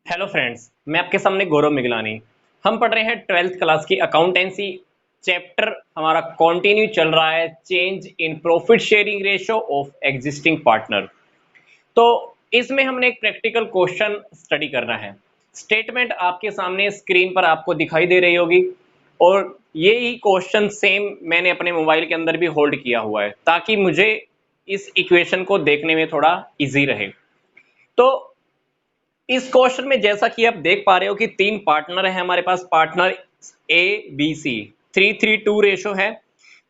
Hello friends, मैं आपके सामने गौरव मिगलानी। हम पढ़ रहे हैं 12th क्लास की अकाउंटेंसी। चैप्टर हमारा कंटिन्यू चल रहा है, change in profit sharing ratio of existing partner. तो इसमें हमने एक प्रैक्टिकल क्वेश्चन स्टडी करना है। स्टेटमेंट आपके सामने स्क्रीन पर आपको दिखाई दे रही होगी और यही क्वेश्चन सेम मैंने अपने मोबाइल के अंदर भी होल्ड किया हुआ है ताकि मुझे इस इक्वेशन को देखने में थोड़ा इजी रहे। तो इस क्वेश्चन में जैसा कि आप देख पा रहे हो कि तीन पार्टनर है हमारे पास, partner A B C, 3:3 ratio है।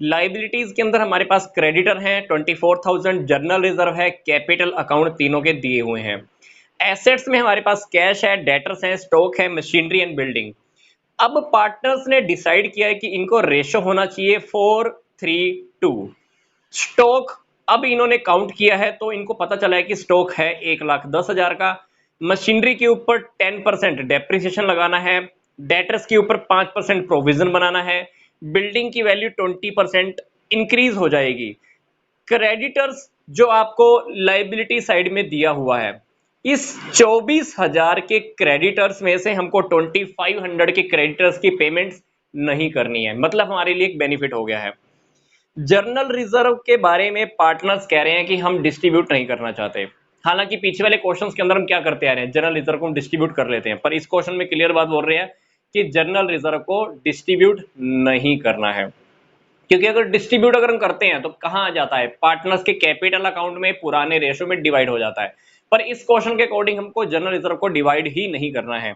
लाइबिलिटीज के अंदर हमारे पास क्रेडिटर है 24,000, जर्नल रिजर्व है, कैपिटल अकाउंट तीनों के दिए हुए हैं। एसेट्स में हमारे पास कैश है, डेटर्स है, स्टॉक है, मशीनरी एंड बिल्डिंग। अब पार्टनर्स ने डिसाइड किया है कि इनको रेशो होना चाहिए 4:3। स्टॉक अब इन्होंने काउंट किया है तो इनको पता चला है कि स्टॉक है 1,10,000 का। मशीनरी के ऊपर 10% डेप्रिसिएशन लगाना है, डेटर्स के ऊपर 5% प्रोविजन बनाना है, बिल्डिंग की वैल्यू 20% इंक्रीज हो जाएगी। क्रेडिटर्स जो आपको लाइबिलिटी साइड में दिया हुआ है, इस 24,000 के क्रेडिटर्स में से हमको 2,500 के क्रेडिटर्स की पेमेंट्स नहीं करनी है, मतलब हमारे लिए एक बेनिफिट हो गया है। जर्नल रिजर्व के बारे में पार्टनर्स कह रहे हैं कि हम डिस्ट्रीब्यूट नहीं करना चाहते। हालांकि पीछे वाले क्वेश्चंस के अंदर हम क्या करते आ रहे हैं, जर्नल रिजर्व को हम डिस्ट्रीब्यूट कर लेते हैं, पर इस क्वेश्चन में क्लियर बात बोल रहे हैं कि जर्नल रिजर्व को डिस्ट्रीब्यूट नहीं करना है। क्योंकि अगर डिस्ट्रीब्यूट अगर हम करते हैं तो कहां आ जाता है, पार्टनर्स के कैपिटल अकाउंट में पुराने रेशो में डिवाइड हो जाता है। पर इस क्वेश्चन के अकॉर्डिंग हमको जर्नल रिजर्व को डिवाइड ही नहीं करना है।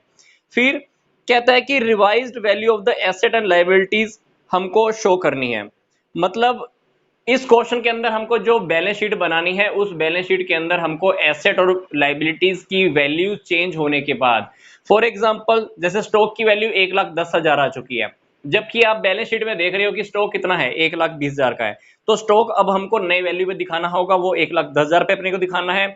फिर कहता है कि revised value of the asset and liabilities हमको शो करनी है। मतलब इस क्वेश्चन के अंदर हमको जो बैलेंस शीट बनानी है, उस बैलेंस शीट के अंदर हमको एसेट और लाइबिलिटीज की वैल्यू चेंज होने के बाद, फॉर एग्जांपल जैसे स्टॉक की वैल्यू 1,10,000 आ चुकी है, जबकि आप बैलेंस शीट में देख रहे हो कि स्टॉक कितना है, 1,20,000 का है। तो स्टॉक अब हमको नए वैल्यू पे दिखाना होगा, वो 1,10,000 पे अपने को दिखाना है।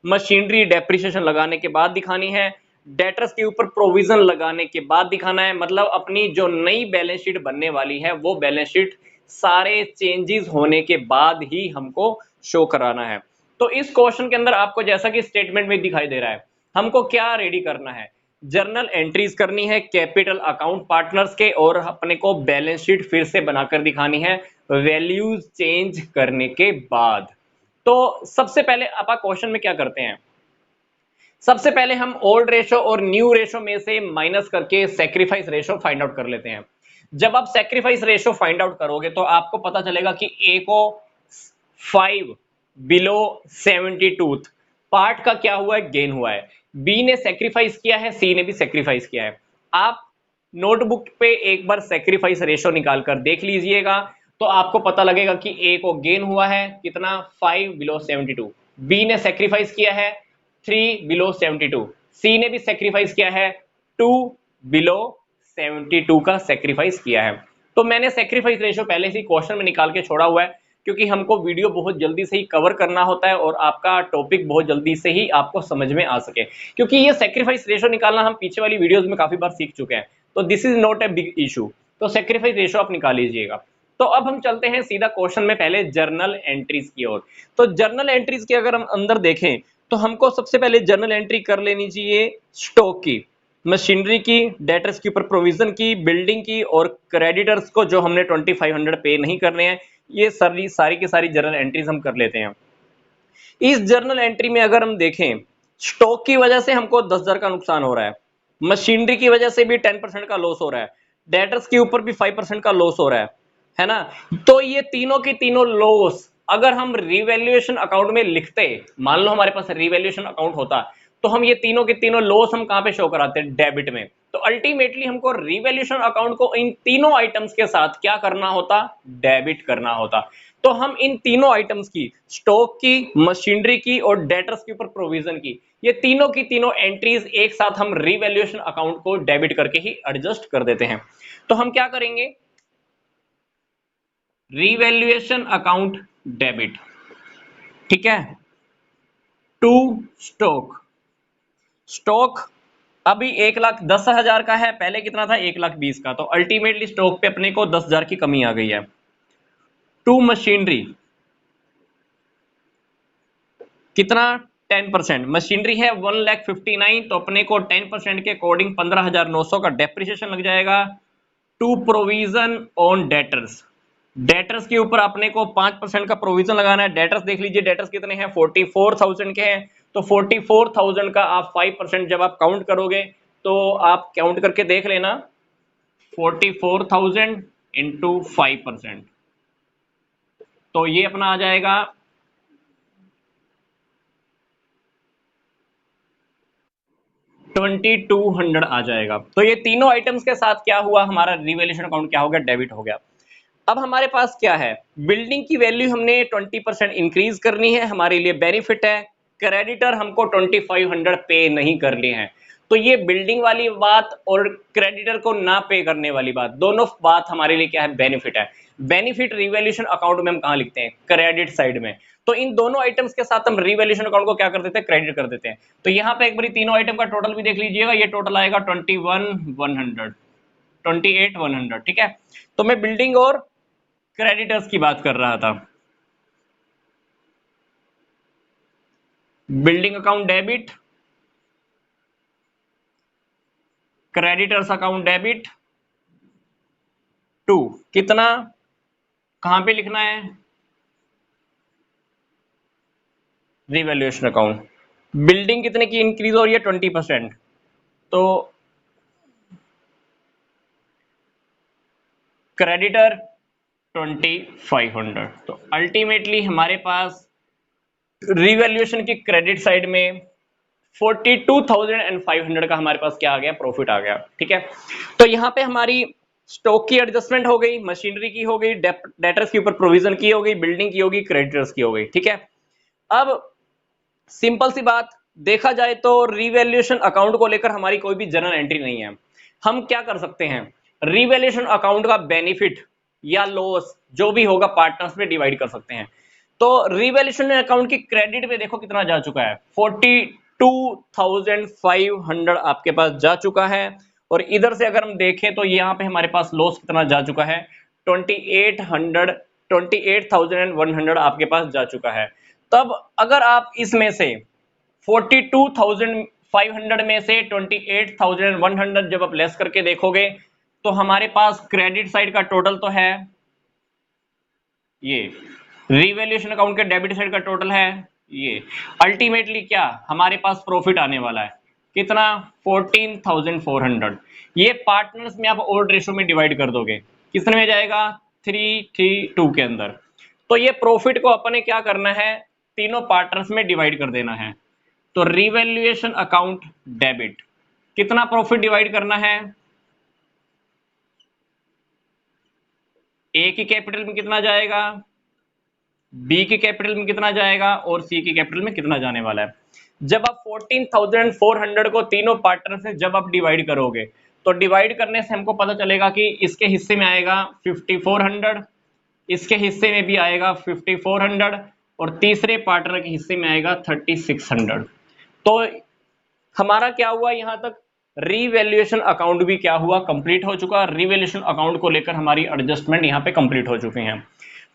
मशीनरी डेप्रिसिएशन लगाने के बाद दिखानी है, डेटर्स के ऊपर प्रोविजन लगाने के बाद दिखाना है। मतलब अपनी जो नई बैलेंस शीट बनने वाली है वो बैलेंस शीट सारे चेंजेस होने के बाद ही हमको शो कराना है। तो इस क्वेश्चन के अंदर आपको जैसा कि स्टेटमेंट में दिखाई दे रहा है, हमको क्या रेडी करना है, जर्नल एंट्रीज करनी है कैपिटल अकाउंट पार्टनर्स के, और अपने को बैलेंस शीट फिर से बनाकर दिखानी है वैल्यूज चेंज करने के बाद। तो सबसे पहले आप क्वेश्चन में क्या करते हैं, सबसे पहले हम ओल्ड रेशो और न्यू रेशो में से माइनस करके सेक्रीफाइस रेशो फाइंड आउट कर लेते हैं। जब आप सेक्रीफाइस रेशो फाइंड आउट करोगे तो आपको पता चलेगा कि ए को 5 बिलो 72 पार्ट का क्या हुआ है, गेन हुआ है। बी ने सेक्रीफाइस किया है, सी ने भी सेक्रीफाइस किया है। आप नोटबुक पे एक बार सेक्रीफाइस रेशो निकाल कर देख लीजिएगा तो आपको पता लगेगा कि ए को गेन हुआ है कितना, 5 बिलो 72। बी ने सेक्रीफाइस किया है 3 बिलो 72। सी ने भी सेक्रीफाइस किया है 2 बिलो 72 का सेक्रीफाइस किया है। तो मैंने सेक्रीफाइस रेशो पहले से क्वेश्चन में निकाल के छोड़ा हुआ है, क्योंकि हमको वीडियो बहुत जल्दी से ही कवर करना होता है और आपका टॉपिक बहुत जल्दी से ही आपको समझ में आ सके। क्योंकि ये सेक्रीफाइस रेशो निकालना हम पीछे वाली वीडियोस में काफी बार सीख चुके हैं, तो this is not a big issue. तो सेक्रीफाइस रेशो आप निकाल लीजिएगा। तो अब हम चलते हैं सीधा क्वेश्चन में पहले जर्नल एंट्रीज की ओर। तो जर्नल एंट्रीज की अगर हम अंदर देखें तो हमको सबसे पहले जर्नल एंट्री कर लेनी चाहिए स्टॉक की, मशीनरी की, डेटर्स के ऊपर प्रोविजन की, बिल्डिंग की, और क्रेडिटर्स को जो हमने 2,500 पे नहीं करने हैं, ये सारी की सारी जर्नल एंट्रीज हम कर लेते हैं। इस जर्नल एंट्री में अगर हम देखें, स्टॉक की वजह से हमको 10,000 का नुकसान हो रहा है, मशीनरी की वजह से भी 10% का लॉस हो रहा है, डेटर्स के ऊपर भी 5% का लॉस हो रहा है ना। तो ये तीनों की तीनों लॉस अगर हम रिवैल्यूएशन अकाउंट में लिखते, मान लो हमारे पास रिवैल्यूएशन अकाउंट होता, तो हम ये तीनों के तीनों लॉस हम कहां पे शो कराते हैं, डेबिट में। तो अल्टीमेटली हमको रिवैल्यूएशन अकाउंट को इन तीनों आइटम्स के साथ क्या करना होता, डेबिट करना होता। तो हम इन तीनों आइटम्स की, स्टॉक की, मशीनरी की और डेटर्स के ऊपर प्रोविजन की, ये तीनों की तीनों एंट्रीज एक साथ हम रिवैल्यूएशन अकाउंट को डेबिट करके ही एडजस्ट कर देते हैं। तो हम क्या करेंगे, रिवैल्यूएशन अकाउंट डेबिट, ठीक है, टू स्टॉक। स्टॉक अभी 1,10,000 का है, पहले कितना था, 1,20,000 का, तो अल्टीमेटली स्टॉक पे अपने को 10,000 की कमी आ गई है। टू मशीनरी कितना, 10%। मशीनरी है 1,59,000, तो अपने को 10% के अकॉर्डिंग 15,900 का डेप्रिसिएशन लग जाएगा। To provision on debtors, debtors के ऊपर अपने को 5% का प्रोविजन लगाना है। डेटर्स देख लीजिए, डेटर्स कितने हैं, 44,000 के हैं। तो 44,000 का आप 5% जब आप काउंट करोगे तो आप काउंट करके देख लेना, 44,000 इंटू 5%, तो ये अपना आ जाएगा 2200 आ जाएगा। तो ये तीनों आइटम्स के साथ क्या हुआ, हमारा रिवैल्यूएशन अकाउंट क्या हो गया, डेबिट हो गया। अब हमारे पास क्या है, बिल्डिंग की वैल्यू हमने 20% इंक्रीज करनी है, हमारे लिए बेनिफिट है। क्रेडिटर हमको 2500 पे नहीं करनी है। तो ये बिल्डिंग वाली बात और क्रेडिटर को ना पे करने वाली बात, दोनों बात हमारे लिए क्या है, बेनिफिट है। बेनिफिट रिवैल्यूएशन अकाउंट में हम कहां लिखते हैं, क्रेडिट साइड में। तो इन दोनों आइटम्स के साथ हम रिवैल्यूएशन अकाउंट को क्या कर देते हैं, क्रेडिट कर देते हैं। तो यहाँ पे एक बार तीनों आइटम का टोटल भी देख लीजिएगा, ये टोटल आएगा 21,100, 28,100, ठीक है। तो मैं बिल्डिंग और क्रेडिटर्स की बात कर रहा था। Building account debit, creditors account debit to, कितना, कहां पे लिखना है, रिवैल्यूएशन अकाउंट। बिल्डिंग कितने की इंक्रीज हो रही है, 20%, तो क्रेडिटर 2500। तो अल्टीमेटली हमारे पास रिवैल्यूएशन की क्रेडिट साइड में 42,500 का हमारे पास क्या आ गया, प्रॉफिट आ गया, ठीक है। तो यहां पे हमारी स्टॉक की एडजस्टमेंट हो गई, मशीनरी की हो गई, डेटर्स के ऊपर प्रोविजन की हो गई, बिल्डिंग की होगी, क्रेडिटर्स की हो गई, ठीक है। अब सिंपल सी बात देखा जाए तो रिवैल्यूएशन अकाउंट को लेकर हमारी कोई भी जर्नल एंट्री नहीं है। हम क्या कर सकते हैं, रिवैल्यूएशन अकाउंट का बेनिफिट या लॉस जो भी होगा पार्टनर्स में डिवाइड कर सकते हैं। तो रिवैल्यूएशन अकाउंट की क्रेडिट पे देखो कितना जा चुका है, 42,500 आपके पास जा चुका है। और इधर से अगर हम देखें तो यहाँ पे हमारे पास लॉस कितना जा चुका है, 28,100 आपके पास जा चुका है। तब अगर आप इसमें से 42,500 में से 28,100 जब आप लेस करके देखोगे तो हमारे पास क्रेडिट साइड का टोटल तो है ये, रिवैल्यूएशन अकाउंट के डेबिट साइड का टोटल है ये। अल्टीमेटली क्या हमारे पास प्रॉफिट आने वाला है, कितना, 14,400। ये पार्टनर्स में आप ओल्ड रेशो में डिवाइड कर दोगे, कितने में जाएगा, 332 के अंदर। तो ये प्रॉफिट को अपने क्या करना है, तीनों पार्टनर्स में डिवाइड कर देना है। तो रिवैल्यूएशन अकाउंट डेबिट, कितना प्रॉफिट डिवाइड करना है, ए की कैपिटल में कितना जाएगा, बी की कैपिटल में कितना जाएगा और सी की कैपिटल में कितना जाने वाला है। जब आप 14,400 को तीनों पार्टनर से जब आप डिवाइड करोगे तो डिवाइड करने से हमको पता चलेगा कि इसके हिस्से में आएगा 5,400, इसके हिस्से में भी आएगा 5,400 और तीसरे पार्टनर के हिस्से में आएगा 3,600। तो हमारा क्या हुआ, यहां तक रिवैल्यूएशन अकाउंट भी क्या हुआ, कंप्लीट हो चुका। रिवैल्यूएशन अकाउंट को लेकर हमारी एडजस्टमेंट यहां पे कंप्लीट हो चुकी हैं।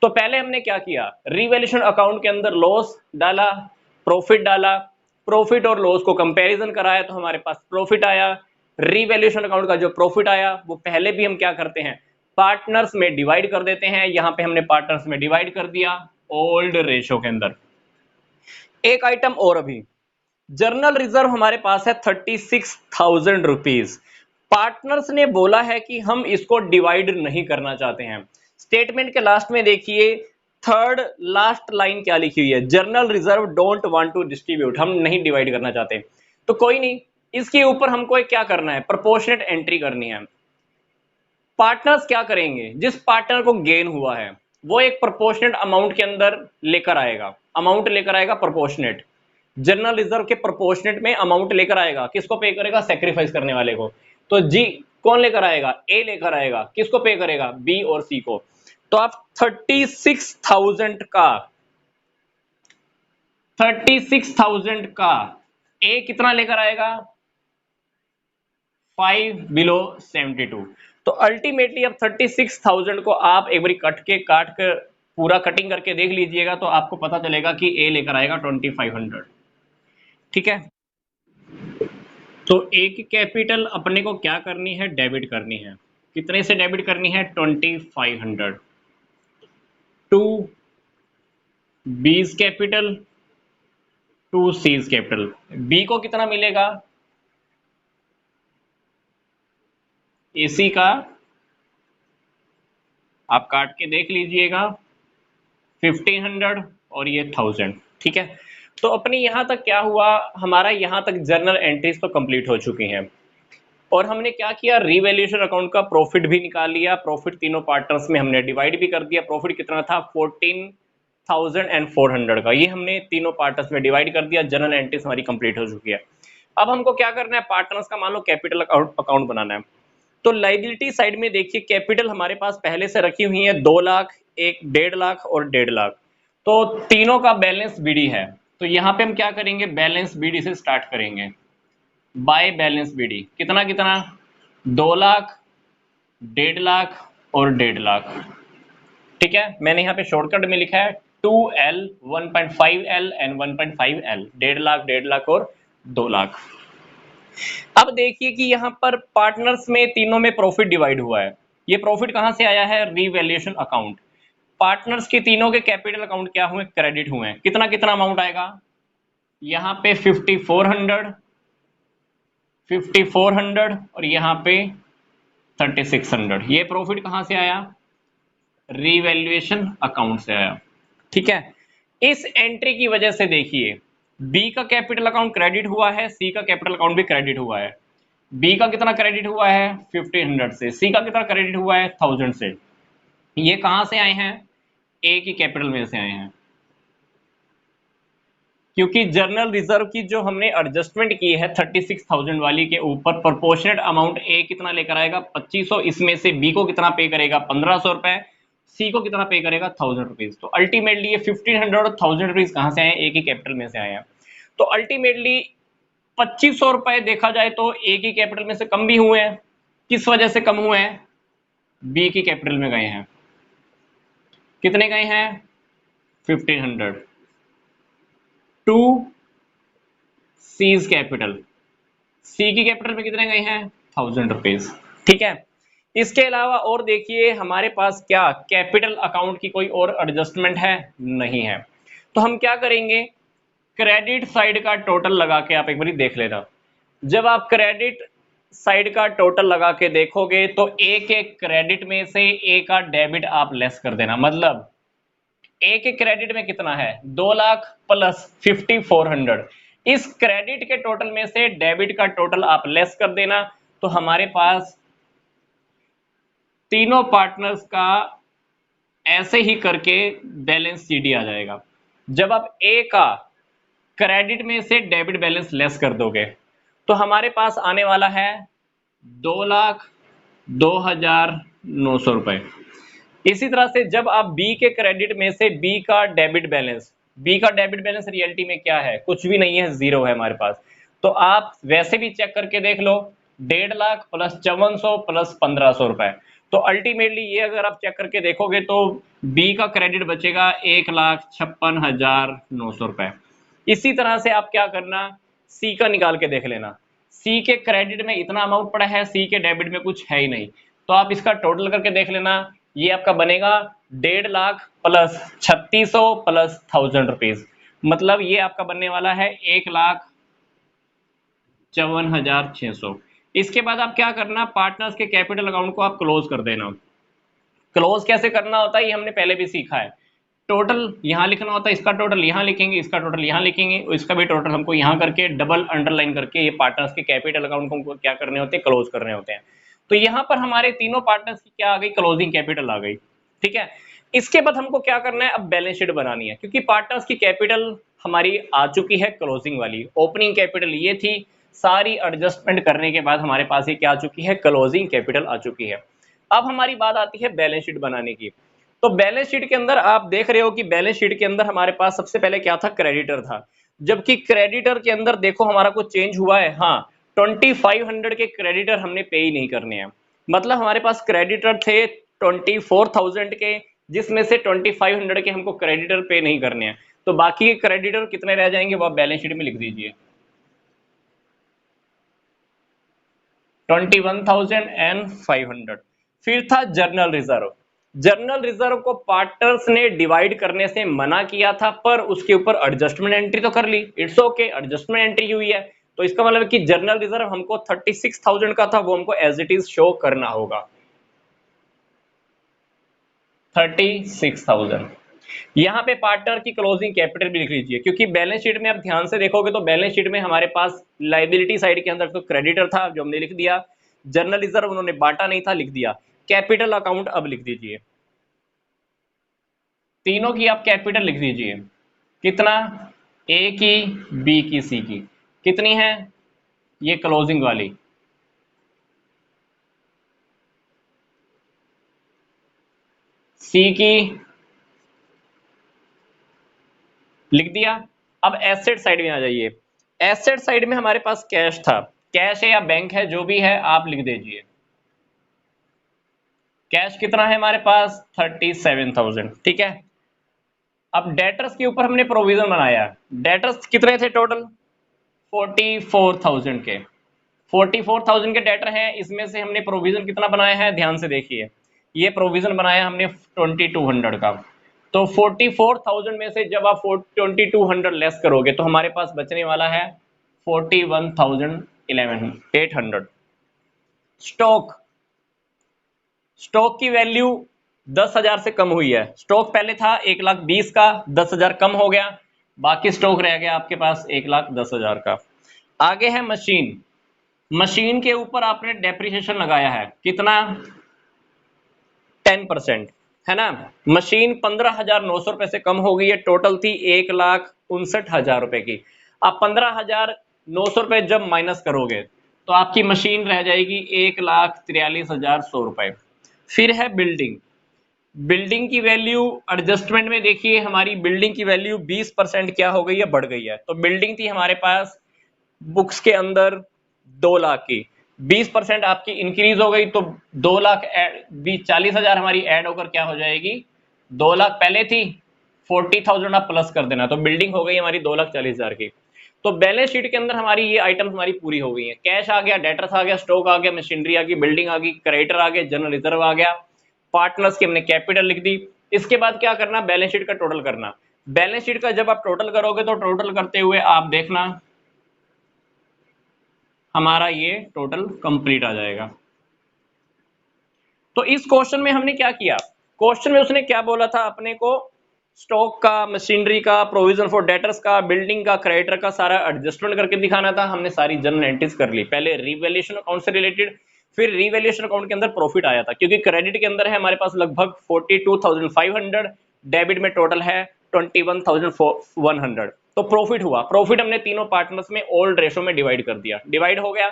तो पहले हमने क्या किया, रिवैल्यूएशन अकाउंट के अंदर लॉस डाला, प्रॉफिट डाला, प्रॉफिट और लॉस को कंपैरिजन कराया तो हमारे पास प्रॉफिट आया। रिवैल्यूएशन अकाउंट का जो प्रॉफिट आया वो पहले भी हम क्या करते हैं, पार्टनर्स में डिवाइड कर देते हैं। यहां पे हमने पार्टनर्स में डिवाइड कर दिया ओल्ड रेशो के अंदर। एक आइटम और, अभी जर्नल रिजर्व हमारे पास है 36,000 रुपीज। पार्टनर्स ने बोला है कि हम इसको डिवाइड नहीं करना चाहते हैं। स्टेटमेंट के लास्ट में देखिए थर्ड लास्ट लाइन क्या लिखी हुई है, journal reserve don't want to distribute, हम नहीं डिवाइड करना चाहते। तो कोई नहीं, इसके ऊपर हमको एक क्या करना है, प्रोपोर्शनेट एंट्री करनी है। पार्टनर्स क्या करेंगे, जिस पार्टनर को गेन हुआ है वो एक प्रोपोर्शनेट अमाउंट के अंदर लेकर आएगा, अमाउंट लेकर आएगा प्रोपोर्शनेट, जनरल रिजर्व के प्रोपोर्शनेट में अमाउंट लेकर आएगा। किसको पे करेगा, सेक्रीफाइस करने वाले को। तो जी कौन लेकर आएगा, ए लेकर आएगा। किसको पे करेगा, बी और सी को। तो आप 36,000 का ए कितना लेकर आएगा, 5 बिलो 72। तो अल्टीमेटली अब 36,000 को आप एक बार काट कर पूरा कटिंग करके देख लीजिएगा तो आपको पता चलेगा कि ए लेकर आएगा 2500। ठीक है। तो एक कैपिटल अपने को क्या करनी है, डेबिट करनी है। कितने से डेबिट करनी है, 2500 to B's capital to C's capital. B को कितना मिलेगा, एसी का आप काट के देख लीजिएगा, 1500 और ये 1000। ठीक है। तो अपनी यहां तक क्या हुआ, हमारा यहां तक जर्नल एंट्रीज तो कंप्लीट हो चुकी हैं और हमने क्या किया, रीवैल्यूएशन अकाउंट का प्रॉफिट भी निकाल लिया। प्रॉफिट तीनों पार्टनर्स में हमने डिवाइड भी कर दिया। प्रॉफिट कितना था, 14,400 का, ये हमने तीनों पार्टनर्स में डिवाइड कर दिया। जर्नल एंट्रीज हमारी कंप्लीट हो चुकी है। अब हमको क्या करना है, पार्टनर्स का मान लो कैपिटल अकाउंट बनाना है। तो लाइबिलिटी साइड में देखिए, कैपिटल हमारे पास पहले से रखी हुई है 2 लाख, एक 1.5 लाख और 1.5 लाख। तो तीनों का बैलेंस बीडी है। तो यहाँ पे हम क्या करेंगे, बैलेंस बीडी से स्टार्ट करेंगे। बाय बैलेंस बीडी कितना कितना, 2 लाख, 1.5 लाख और 1.5 लाख। ठीक है, मैंने यहाँ पे शॉर्टकट में लिखा है 2L, 1.5L and 1.5L, 1.5 lakh, 1.5 lakh और 2 लाख। अब देखिए कि यहाँ पर पार्टनर्स में तीनों में प्रॉफिट डिवाइड हुआ है। ये प्रॉफिट कहां से आया है, रीवैल्यूएशन अकाउंट। पार्टनर्स के तीनों के कैपिटल अकाउंट क्या हुए, क्रेडिट हुए हैं। कितना कितना अमाउंट आएगा, यहाँ पे 5400, 5400 और यहाँ पे 3600। ये प्रॉफिट कहां से आया, रीवैल्यूएशन अकाउंट से आया। ठीक है। इस एंट्री की वजह से देखिए, बी का कैपिटल अकाउंट क्रेडिट हुआ है, सी का कैपिटल अकाउंट भी क्रेडिट हुआ है। बी का कितना क्रेडिट हुआ है, 1500 से। सी का कितना क्रेडिट हुआ है, 1000 से। ये कहां से आए हैं, ए की कैपिटल में से आए हैं। क्योंकि जर्नल रिजर्व की जो हमने एडजस्टमेंट की है 36,000 वाली के ऊपर, प्रोपोर्शनेट अमाउंट ए कितना लेकर आएगा, 2500। इसमें से बी को कितना पे करेगा, 1500 रुपए। सी को कितना पे करेगा, 1000 रुपीज। तो अल्टीमेटली ये 1500 और 1000 रुपीज कहां से आए, ए की कैपिटल में से आए हैं। तो अल्टीमेटली 2500 रुपए देखा जाए तो ए की कैपिटल में से कम भी हुए हैं। किस वजह से कम हुए हैं, बी की कैपिटल में गए हैं। कितने गए हैं, 1500 टू सीज कैपिटल। सी की कैपिटल में कितने गए हैं, 1000 रुपीज। ठीक है। इसके अलावा और देखिए हमारे पास क्या, कैपिटल अकाउंट की कोई और एडजस्टमेंट है, नहीं है। तो हम क्या करेंगे, क्रेडिट साइड का टोटल लगा के आप एक बार देख लेना। जब आप क्रेडिट साइड का टोटल लगा के देखोगे तो ए के क्रेडिट में से ए का डेबिट आप लेस कर देना। मतलब ए के क्रेडिट में कितना है, 2 लाख प्लस 5400। इस क्रेडिट के टोटल में से डेबिट का टोटल आप लेस कर देना। तो हमारे पास तीनों पार्टनर्स का ऐसे ही करके बैलेंस सीडी आ जाएगा। जब आप ए का क्रेडिट में से डेबिट बैलेंस लेस कर दोगे तो हमारे पास आने वाला है 2,02,900 रुपए। इसी तरह से जब आप बी के क्रेडिट में से बी का डेबिट बैलेंस, बी का डेबिट बैलेंस रियलिटी में क्या है, कुछ भी नहीं है, जीरो है हमारे पास। तो आप वैसे भी चेक करके देख लो, 1.5 लाख प्लस 5400 प्लस 1500 रुपए। तो अल्टीमेटली ये अगर आप चेक करके देखोगे तो बी का क्रेडिट बचेगा 1,56,900 रुपए। इसी तरह से आप क्या करना, सी का निकाल के देख लेना। सी के क्रेडिट में इतना अमाउंट पड़ा है, सी के डेबिट में कुछ है ही नहीं। तो आप इसका टोटल करके देख लेना। ये आपका बनेगा 1.5 लाख प्लस 3600 प्लस 1000 रुपीज। मतलब ये आपका बनने वाला है 1,54,600। इसके बाद आप क्या करना, पार्टनर्स के कैपिटल अकाउंट को आप क्लोज कर देना। क्लोज कैसे करना होता है ये हमने पहले भी सीखा है। टोटल यहां लिखना होता है, इसका टोटल यहां लिखेंगे, इसका टोटल यहां लिखेंगे, इसका भी टोटल हमको यहां करके डबल अंडरलाइन करके ये पार्टनर्स के कैपिटल अकाउंट को हमको क्या करने होते हैं, क्लोज करने होते हैं। तो यहां पर हमारे तीनों पार्टनर्स की क्या आ गई, क्लोजिंग कैपिटल आ गई। ठीक है। इसके बाद हमको क्या करना है, अब बैलेंस शीट बनानी है। क्योंकि पार्टनर्स की कैपिटल हमारी आ चुकी है क्लोजिंग वाली, ओपनिंग कैपिटल ये थी, सारी एडजस्टमेंट करने के बाद हमारे पास ये क्या आ चुकी है, क्लोजिंग कैपिटल आ चुकी है। अब हमारी बात आती है बैलेंस शीट बनाने की। तो बैलेंस शीट के अंदर आप देख रहे हो कि बैलेंस शीट के अंदर हमारे पास सबसे पहले क्या था, क्रेडिटर था। जबकि क्रेडिटर के अंदर देखो हमारा कुछ चेंज हुआ है। हाँ, 2500 के क्रेडिटर हमने पे ही नहीं करने हैं। मतलब हमारे पास क्रेडिटर थे 24,000 के, जिसमें से 2500 के हमको क्रेडिटर पे नहीं करने हैं। तो बाकी के क्रेडिटर कितने रह जाएंगे वो आप बैलेंस शीट में लिख दीजिए। 21,500। फिर था जर्नल रिजर्व। जर्नल रिजर्व को पार्टनर्स ने डिवाइड करने से मना किया था, पर उसके ऊपर एडजस्टमेंट एंट्री तो कर ली। इट्स ओके, एडजस्टमेंट एंट्री हुई है, तो इसका मतलब कि जर्नल रिजर्व हमको 36,000 का था, वो हमको एज इट इज शो करना होगा 36,000। यहाँ पे पार्टनर की क्लोजिंग कैपिटल भी लिख लीजिए, क्योंकि बैलेंस शीट में आप ध्यान से देखोगे तो बैलेंस शीट में हमारे पास लाइबिलिटी साइड के अंदर तो क्रेडिटर था जो हमने लिख दिया, जर्नल रिजर्व उन्होंने बांटा नहीं था, लिख दिया। कैपिटल अकाउंट अब लिख दीजिए, तीनों की आप कैपिटल लिख दीजिए। कितना? ए की, बी की, सी की। कितनी है? ये क्लोजिंग वाली। सी की लिख दिया। अब एसेट साइड में आ जाइए। एसेट साइड में हमारे पास कैश था, कैश है या बैंक है जो भी है आप लिख दीजिए। कैश कितना है हमारे पास? 37,000। ठीक है, अब डेटर्स के ऊपर हमने प्रोविजन बनाया। डेटर्स कितने थे टोटल? 44,000 के। 44,000 के डेटर हैं, इसमें से हमने प्रोविजन कितना बनाया है ध्यान से देखिए। ये प्रोविजन बनाया हमने 2200 का। तो 44,000 में से जब आप 2200 लेस करोगे तो हमारे पास बचने वाला है 41,800। स्टॉक, स्टॉक की वैल्यू 10,000 से कम हुई है। स्टॉक पहले था 1,20,000 का, 10,000 कम हो गया, बाकी स्टॉक रह गया आपके पास 1,10,000 का। आगे है मशीन। मशीन के ऊपर आपने डेप्रिसिएशन लगाया है, कितना? 10%, है ना। मशीन 15,900 रुपए से कम हो गई है, टोटल थी 1,59,000 रुपए की। आप 15,900 रुपए जब माइनस करोगे तो आपकी मशीन रह जाएगी 1,43,100 रुपए। फिर है बिल्डिंग। बिल्डिंग की वैल्यू एडजस्टमेंट में देखिए, हमारी बिल्डिंग की वैल्यू 20% क्या हो गई है? बढ़ गई है। तो बिल्डिंग थी हमारे पास बुक्स के अंदर 2 लाख की, 20% आपकी इंक्रीज हो गई तो 2 लाख 40,000 हमारी ऐड होकर क्या हो जाएगी? 2 लाख पहले थी, 40,000 आप प्लस कर देना, तो बिल्डिंग हो गई हमारी 2,40,000 की। तो बैलेंस शीट के अंदर हमारी ये आइटम हमारी पूरी हो गई है। कैश आ गया, डेटर्स आ गया, स्टॉक आ गया, मशीनरी आ गई, बिल्डिंग आ गई, क्रेडिटर आ गए, जनरल रिजर्व आ गया, पार्टनर्स की हमने कैपिटल लिख दी। इसके बाद क्या करना? बैलेंस शीट का टोटल करना। बैलेंस शीट का जब आप टोटल करोगे तो टोटल करते हुए आप देखना हमारा ये टोटल कंप्लीट आ जाएगा। तो इस क्वेश्चन में हमने क्या किया? क्वेश्चन में उसने क्या बोला था अपने को? स्टॉक का, मशीनरी का, प्रोविजन फॉर डेटर्स का, बिल्डिंग का, क्रेडिटर का सारा एडजस्टमेंट करके दिखाना था। हमने सारी जनरल एंट्रीज कर ली। पहले रिवैल्यूएशन अकाउंट से रिलेटेड, फिर रिवैल्यूएशन अकाउंट के अंदर प्रॉफिट आया था, क्योंकि क्रेडिट के अंदर है हमारे पास लगभग 42,500, डेबिट में टोटल है 21,100। तो प्रॉफिट हुआ। प्रॉफिट हमने तीनों पार्टनर्स में ओल्ड रेशो में डिवाइड कर दिया, डिवाइड हो गया।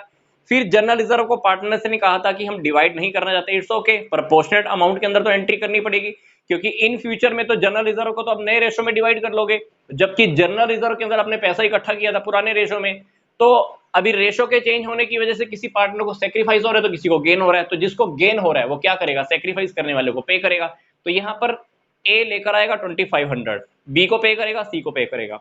फिर जनरल रिजर्व को पार्टनर्स ने कहा था कि हम डिवाइड नहीं करना चाहते, इट्स ओके, प्रोपोर्शनेट अमाउंट के अंदर तो एंट्री करनी पड़ेगी, क्योंकि इन फ्यूचर में तो जनरल रिजर्व को तो अब नए रेशो में डिवाइड कर लोगे, जबकि जनरल रिजर्व के अंदर आपने पैसा इकट्ठा किया था पुराने रेशो में। तो अभी रेशो के चेंज होने की वजह से किसी पार्टनर को सेक्रीफाइस हो रहा है तो किसी को गेन हो रहा है, तो जिसको गेन हो रहा है वो क्या करेगा? सेक्रीफाइस करने वाले को पे करेगा। तो यहां पर ए लेकर आएगा 2500, बी को पे करेगा, सी को पे करेगा।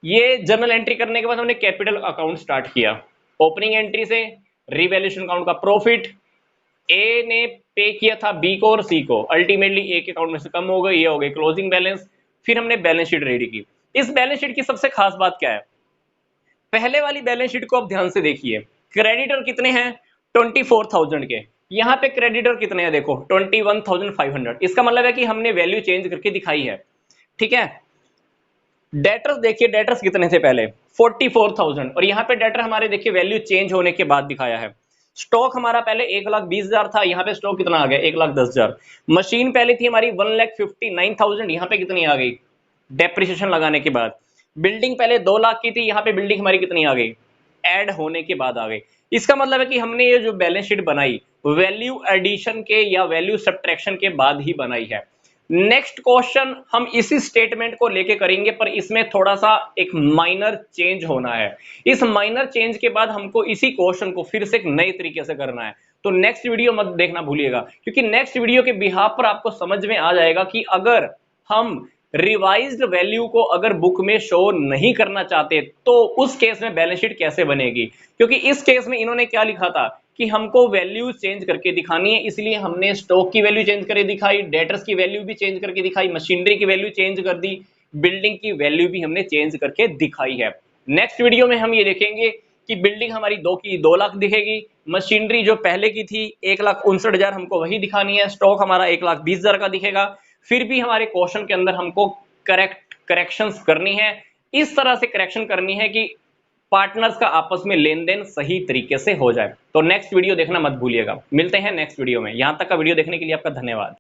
ये जर्नल एंट्री करने के बाद हमने कैपिटल अकाउंट स्टार्ट किया। ओपनिंग एंट्री से रिवैल्यूएशन अकाउंट का प्रॉफिट ए ने पे किया था बी को और सी को, अल्टीमेटली ए के अकाउंट में से कम हो गई, ये हो गई क्लोजिंग बैलेंस। फिर हमने बैलेंस शीट रेडी की। इस बैलेंस शीट की सबसे खास बात क्या है? पहले वाली बैलेंस शीट को आप ध्यान से देखिए, क्रेडिटर कितने हैं? 24,000 के। यहां पे क्रेडिटर कितने हैं? देखो 21,500। इसका मतलब है कि हमने वैल्यू चेंज करके दिखाई है। ठीक है, डेटर्स देखिए, डेटर्स कितने थे पहले? 44,000, और यहां पे डेटर हमारे देखिए वैल्यू चेंज होने के बाद दिखाया है। स्टॉक हमारा पहले 1,20,000 था, यहां पे स्टॉक कितना आ गया? 1,10,000। मशीन पहले थी हमारी 1,59,000, यहां पे कितनी आ गई डेप्रिसिएशन लगाने के बाद? बिल्डिंग पहले 2 लाख की थी, यहां पे बिल्डिंग हमारी कितनी आ गई? ऐड होने के बाद आ गई। इसका मतलब है कि हमने ये जो बैलेंस शीट बनाई वैल्यू एडिशन के या वैल्यू सब्ट्रैक्शन के बाद ही बनाई है। नेक्स्ट क्वेश्चन हम इसी स्टेटमेंट को लेके करेंगे, पर इसमें थोड़ा सा एक माइनर चेंज होना है। इस माइनर चेंज के बाद हमको इसी क्वेश्चन को फिर से एक नए तरीके से करना है। तो नेक्स्ट वीडियो मत देखना भूलिएगा, क्योंकि नेक्स्ट वीडियो के बिहाफ पर आपको समझ में आ जाएगा कि अगर हम रिवाइज्ड वैल्यू को अगर बुक में शो नहीं करना चाहते तो उस केस में बैलेंस शीट कैसे बनेगी, क्योंकि इस केस में इन्होंने क्या लिखा था कि हमको वैल्यू चेंज करके दिखानी है, इसलिए हमने स्टॉक की वैल्यू चेंज करके दिखाई, डेटर्स की वैल्यू भी चेंज करके दिखाई, मशीनरी की वैल्यू चेंज कर दी, बिल्डिंग की वैल्यू भी हमने चेंज करके दिखाई है। नेक्स्ट वीडियो में हम ये देखेंगे कि बिल्डिंग हमारी 2 की 2 लाख दिखेगी, मशीनरी जो पहले की थी 1,59,000 हमको वही दिखानी है, स्टॉक हमारा 1,20,000 का दिखेगा। फिर भी हमारे क्वेश्चन के अंदर हमको करेक्शंस करनी है, इस तरह से करेक्शन करनी है कि पार्टनर्स का आपस में लेन देन सही तरीके से हो जाए। तो नेक्स्ट वीडियो देखना मत भूलिएगा। मिलते हैं नेक्स्ट वीडियो में। यहां तक का वीडियो देखने के लिए आपका धन्यवाद।